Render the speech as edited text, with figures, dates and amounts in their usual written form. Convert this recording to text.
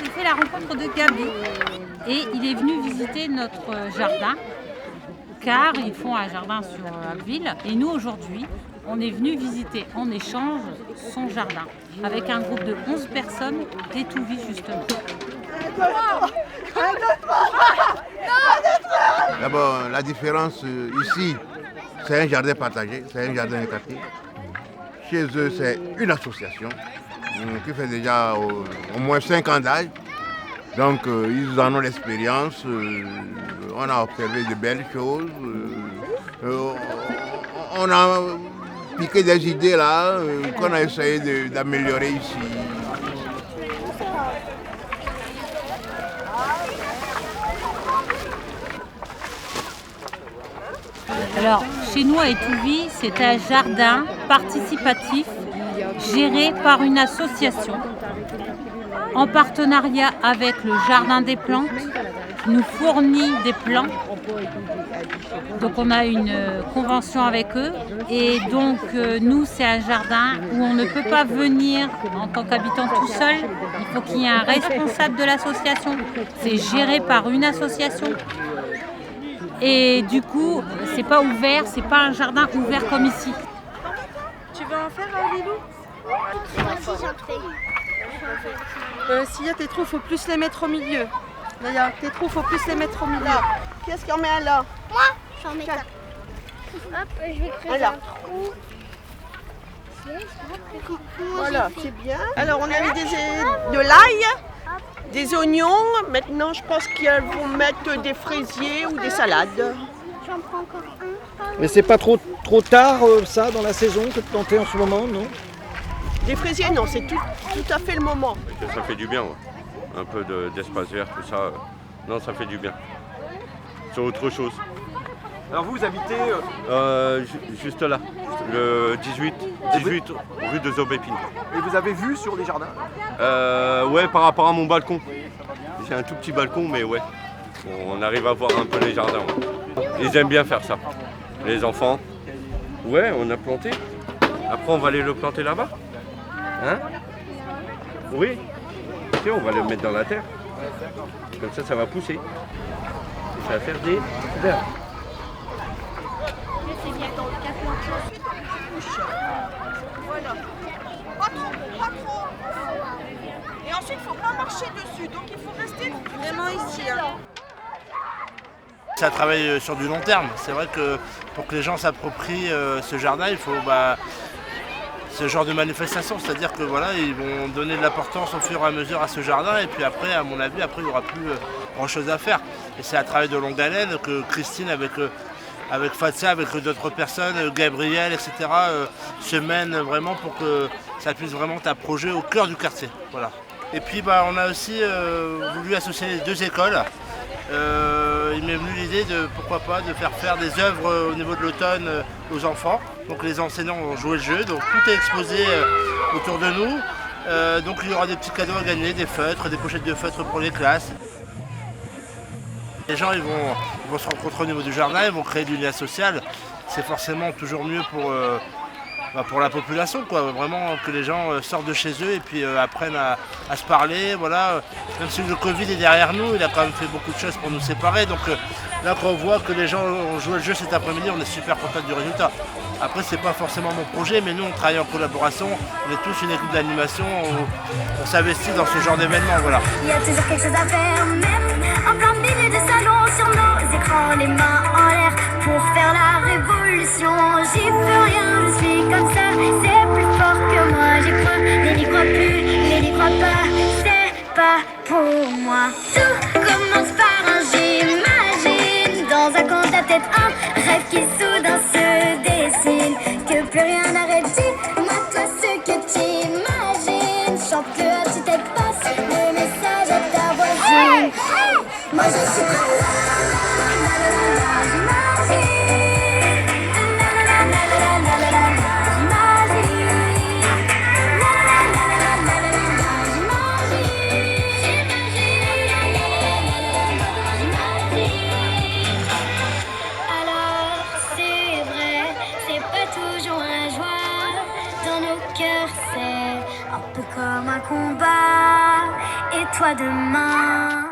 j'ai fait la rencontre de Gabi et il est venu visiter notre jardin car ils font un jardin sur Abbeville et nous aujourd'hui on est venu visiter en échange son jardin avec un groupe de 11 personnes d'Étouville justement. D'abord, la différence ici, c'est un jardin partagé, c'est un jardin de quartier. Chez eux, c'est une association qui fait déjà au moins 5 ans d'âge. Donc, ils en ont l'expérience. On a observé de belles choses. On a piqué des idées là qu'on a essayé d'améliorer ici. Alors, chez nous à Étouville, c'est un jardin participatif géré par une association en partenariat avec le Jardin des Plantes qui nous fournit des plants. Donc on a une convention avec eux et donc nous c'est un jardin où on ne peut pas venir en tant qu'habitant tout seul. Il faut qu'il y ait un responsable de l'association. C'est géré par une association. Et du coup, c'est pas ouvert, c'est pas un jardin ouvert comme ici. Tu veux en faire un Lilou? Moi aussi j'en fais. S'il y a tes trous, faut plus les mettre au milieu. D'ailleurs, tes trous, faut plus les mettre au milieu. Qu'est-ce qu'on met là? Moi, j'en mets un. Hop, je vais créer Voilà. un trou. Voilà, c'est bien. Alors, on a mis de l'ail, des oignons. Maintenant, je pense qu'ils vont mettre des fraisiers ou des salades. J'en prends encore un. Mais c'est pas trop tard ça dans la saison que de planter en ce moment, non? Des fraisiers, non, c'est tout à fait le moment. Ça fait du bien, ouais. Un peu d'espace vert, tout ça. Non, ça fait du bien. C'est autre chose. Alors vous habitez... Juste là, le 18 rue de Zobépine. Et vous avez vu sur les jardins? Ouais, par rapport à mon balcon. J'ai un tout petit balcon, mais ouais. On arrive à voir un peu les jardins. Ouais. Ils aiment bien faire ça. Les enfants. Ouais, on a planté. Après, on va aller le planter là-bas. Hein? Oui. Ok, on va le mettre dans la terre. Comme ça va pousser. Et ça va faire des vers. Voilà. Pas trop. Et ensuite, il ne faut pas marcher dessus. Donc, il faut rester vraiment ici. Ça travaille sur du long terme. C'est vrai que pour que les gens s'approprient ce jardin, il faut ce genre de manifestation, c'est-à-dire que voilà, ils vont donner de l'importance au fur et à mesure à ce jardin et puis après, à mon avis, il n'y aura plus grand chose à faire. Et c'est un travail de longue haleine que Christine avec Fatia, avec d'autres personnes, Gabriel, etc. se mène vraiment pour que ça puisse vraiment être un projet au cœur du quartier. Voilà. Et puis on a aussi voulu associer les deux écoles. Il m'est venu l'idée de pourquoi pas de faire des œuvres au niveau de l'automne aux enfants. Donc les enseignants ont joué le jeu, donc tout est exposé autour de nous. Donc il y aura des petits cadeaux à gagner, des feutres, des pochettes de feutres pour les classes. Les gens ils vont se rencontrer au niveau du jardin, ils vont créer du lien social. C'est forcément toujours mieux pour la population, quoi. Vraiment que les gens sortent de chez eux et puis apprennent à se parler. Voilà. Même si le Covid est derrière nous, il a quand même fait beaucoup de choses pour nous séparer. Donc là quand on voit que les gens ont joué le jeu cet après-midi, on est super content du résultat. Après c'est pas forcément mon projet, mais nous on travaille en collaboration, on est tous une équipe d'animation, on s'investit dans ce genre d'événement. Voilà. Il y a toujours quelque chose à faire, même en plein milieu du salon, sur nos écrans, les mains en l'air, pour faire la révolution. J'y peux rien, je suis comme ça, c'est plus fort que moi. J'y crois, mais n'y crois plus, mais n'y crois pas, c'est pas pour moi. Tout commence par un j'imagine, dans un coin de la tête, un rêve qui soudain se dessine, que plus rien n'arrête. Dis-moi toi ce que t'imagines, chante-le à tue-tête, passe le message à ta voisine. Moi je suis prête. Toujours un joie dans nos cœurs, c'est tout comme un combat. Et toi demain